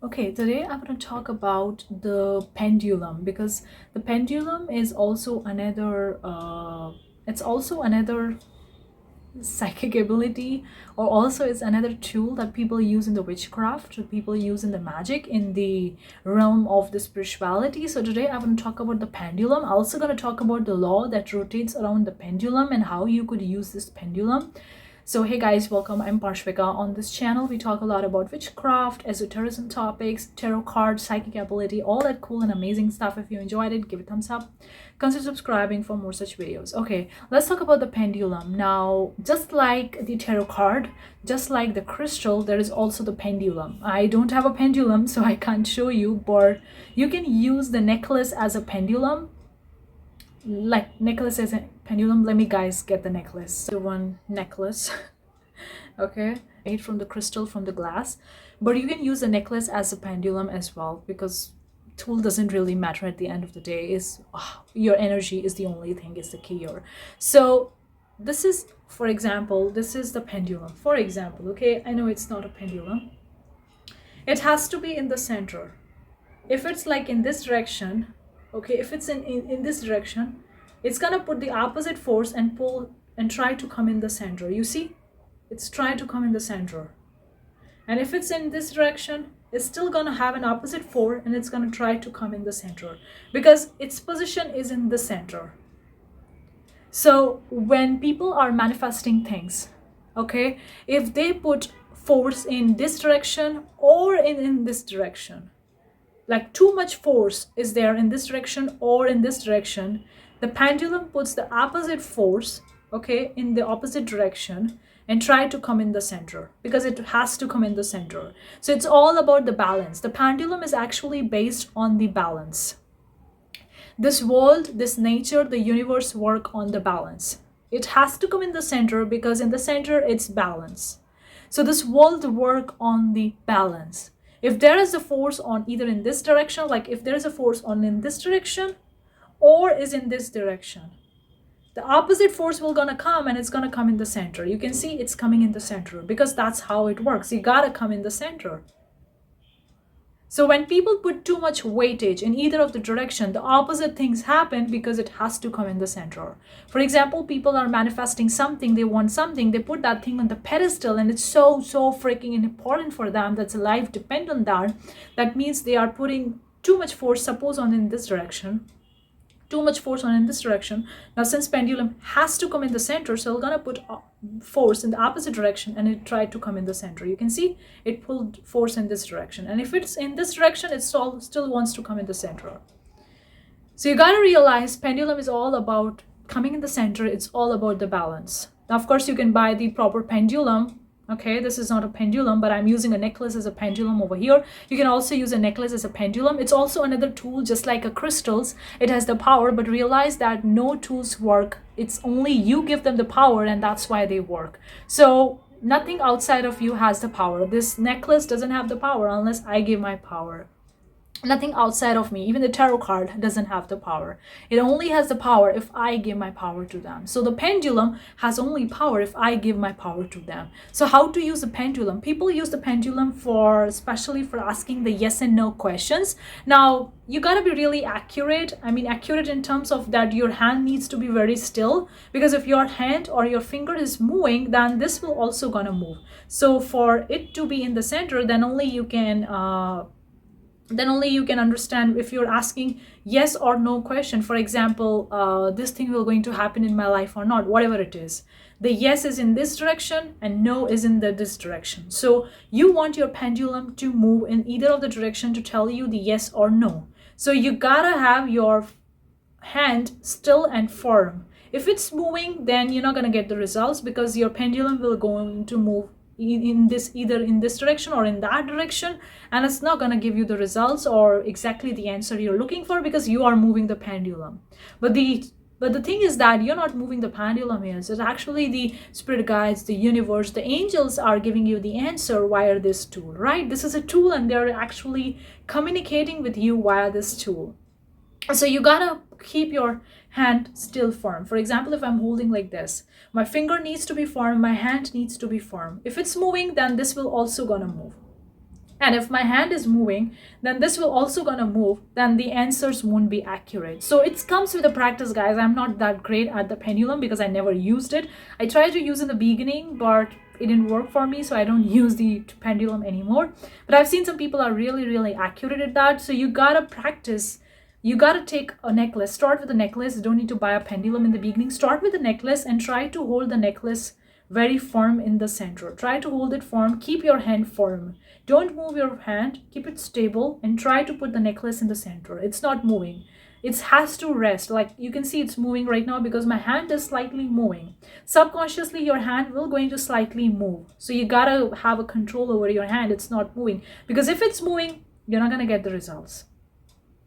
Okay, today I'm going to talk about the pendulum because the pendulum is also another psychic ability, or also it's another tool that people use in the witchcraft, that people use in the magic, in the realm of the spirituality. So today I'm going to talk about the pendulum. I'm also going to talk about the law that rotates around the pendulum and how you could use this pendulum. So hey guys, welcome. I'm Parshvika. On this channel we talk a lot about witchcraft, esotericism topics, tarot cards, psychic ability, all that cool and amazing stuff. If you enjoyed it, give it a thumbs up. Consider subscribing for more such videos. Okay, let's talk about the pendulum. Now, just like the tarot card, just like the crystal, there is also the pendulum. I don't have a pendulum, so I can't show you, but you can use the necklace as a pendulum. Like necklace as a pendulum. Let me guys get the necklace. The one necklace. Okay, made from the crystal, from the glass, but you can use the necklace as a pendulum as well, because tool doesn't really matter at the end of the day. Is your energy is the only thing, is the key here. So this is, for example, this is the pendulum, for example. Okay, I know it's not a pendulum. It has to be in the center. If it's like in this direction, okay, if it's in this direction, it's gonna put the opposite force and pull and try to come in the center. You see, it's trying to come in the center. And if it's in this direction, it's still gonna have an opposite force and it's gonna try to come in the center, because its position is in the center. So when people are manifesting things, okay, if they put force in this direction or in this direction, like too much force is there in this direction or in this direction, the pendulum puts the opposite force, okay, in the opposite direction and try to come in the center, because it has to come in the center. So it's all about the balance. The pendulum is actually based on the balance. This world, this nature, the universe work on the balance. It has to come in the center because in the center it's balance. So this world work on the balance. If there is a force on either in this direction, like if there is a force on in this direction or is in this direction, the opposite force will gonna come and it's gonna come in the center. You can see it's coming in the center because that's how it works. You gotta come in the center. So when people put too much weightage in either of the direction, the opposite things happen because it has to come in the center. For example, people are manifesting something, they want something, they put that thing on the pedestal and it's so freaking important for them, that's a life depend on that. That means they are putting too much force, suppose on in this direction, too much force on in this direction. Now since pendulum has to come in the center, so we're gonna put force in the opposite direction and it tried to come in the center. You can see it pulled force in this direction, and if it's in this direction, it still wants to come in the center. So you gotta realize pendulum is all about coming in the center. It's all about the balance. Now of course you can buy the proper pendulum. Okay, this is not a pendulum, but I'm using a necklace as a pendulum over here. You can also use a necklace as a pendulum. It's also another tool, just like a crystals. It has the power, but realize that no tools work. It's only you give them the power, and that's why they work. So nothing outside of you has the power. This necklace doesn't have the power unless I give my power. Nothing outside of me, even the tarot card doesn't have the power. It only has the power if I give my power to them. So the pendulum has only power if I give my power to them. So how to use the pendulum? People use the pendulum for, especially for asking the yes and no questions. Now you got to be really accurate. I mean accurate in terms of that your hand needs to be very still, because if your hand or your finger is moving, then this will also gonna move. So for it to be in the center, then only you can understand if you're asking yes or no question. For example, this thing will going to happen in my life or not, whatever it is. The yes is in this direction and no is in this direction. So you want your pendulum to move in either of the direction to tell you the yes or no. So you gotta have your hand still and firm. If it's moving, then you're not gonna get the results, because your pendulum will going to move in this, either in this direction or in that direction, and it's not going to give you the results or exactly the answer you're looking for, because you are moving the pendulum. But the thing is that you're not moving the pendulum here. It's actually the spirit guides, the universe, the angels are giving you the answer via this tool, right? This is a tool and they're actually communicating with you via this tool. So you gotta keep your hand still firm. For example, if I'm holding like this, my finger needs to be firm, my hand needs to be firm. If it's moving, then this will also gonna move. And if my hand is moving, then this will also gonna move, then the answers won't be accurate. So it comes with the practice, guys. I'm not that great at the pendulum because I never used it. I tried to use in the beginning, but it didn't work for me, so I don't use the pendulum anymore. But I've seen some people are really, really accurate at that. So you gotta practice. You gotta take a necklace. Start with a necklace. You don't need to buy a pendulum in the beginning. Start with a necklace and try to hold the necklace very firm in the center. Try to hold it firm. Keep your hand firm. Don't move your hand. Keep it stable and try to put the necklace in the center. It's not moving. It has to rest. Like you can see it's moving right now because my hand is slightly moving. Subconsciously, your hand will going to slightly move. So you gotta have a control over your hand. It's not moving. Because if it's moving, you're not gonna get the results.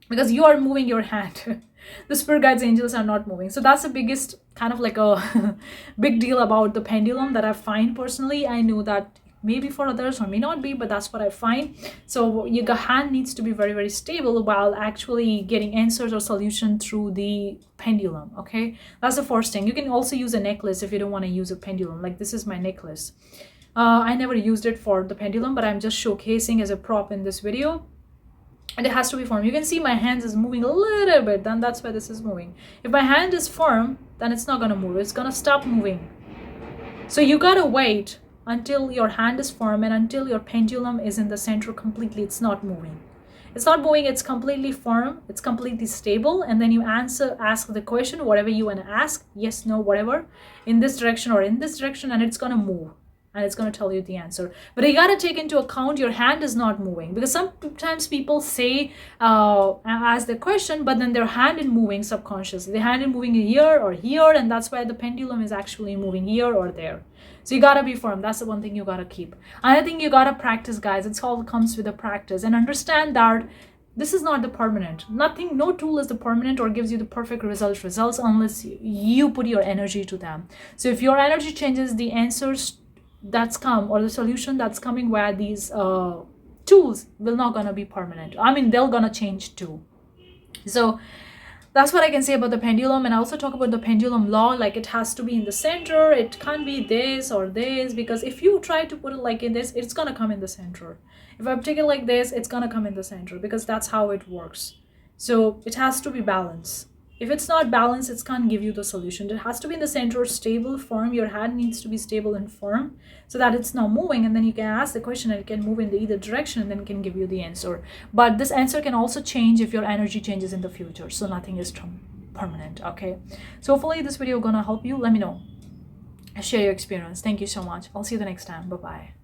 Because you are moving your hand. The spirit guides, angels are not moving. So that's the biggest kind of like a big deal about the pendulum that I find personally. I know that maybe for others or may not be, but that's what I find. So your hand needs to be very, very stable while actually getting answers or solution through the pendulum. Okay, that's the first thing. You can also use a necklace if you don't want to use a pendulum. Like this is my necklace. I never used it for the pendulum, but I'm just showcasing as a prop in this video. And it has to be firm. You can see my hands is moving a little bit, then that's why this is moving. If my hand is firm, then it's not gonna move. It's gonna stop moving. So you gotta wait until your hand is firm and until your pendulum is in the center completely. It's not moving. It's not moving. It's completely firm. It's completely stable. And then you ask the question, whatever you wanna ask, yes, no, whatever, in this direction or in this direction, and it's gonna move. And it's going to tell you the answer. But you got to take into account your hand is not moving, because sometimes people say ask the question, but then their hand is moving subconsciously. The hand is moving here or here, and that's why the pendulum is actually moving here or there. So you got to be firm. That's the one thing you got to keep. Another thing you got to practice, guys. It's all comes with the practice, and understand that this is not the permanent. Nothing, no tool is the permanent or gives you the perfect results unless you put your energy to them. So if your energy changes, the answers that's come or the solution that's coming via these tools will not gonna be permanent. I mean, they're gonna change too. So that's what I can say about the pendulum. And I also talk about the pendulum law, like it has to be in the center. It can't be this or this, because if you try to put it like in this, it's gonna come in the center. If I take it like this, it's gonna come in the center, because that's how it works. So it has to be balanced. If it's not balanced, it can't give you the solution. It has to be in the center, stable, firm. Your hand needs to be stable and firm so that it's not moving. And then you can ask the question and it can move in either direction, and then it can give you the answer. But this answer can also change if your energy changes in the future. So nothing is permanent, okay? So hopefully this video gonna help you. Let me know. Share your experience. Thank you so much. I'll see you the next time. Bye-bye.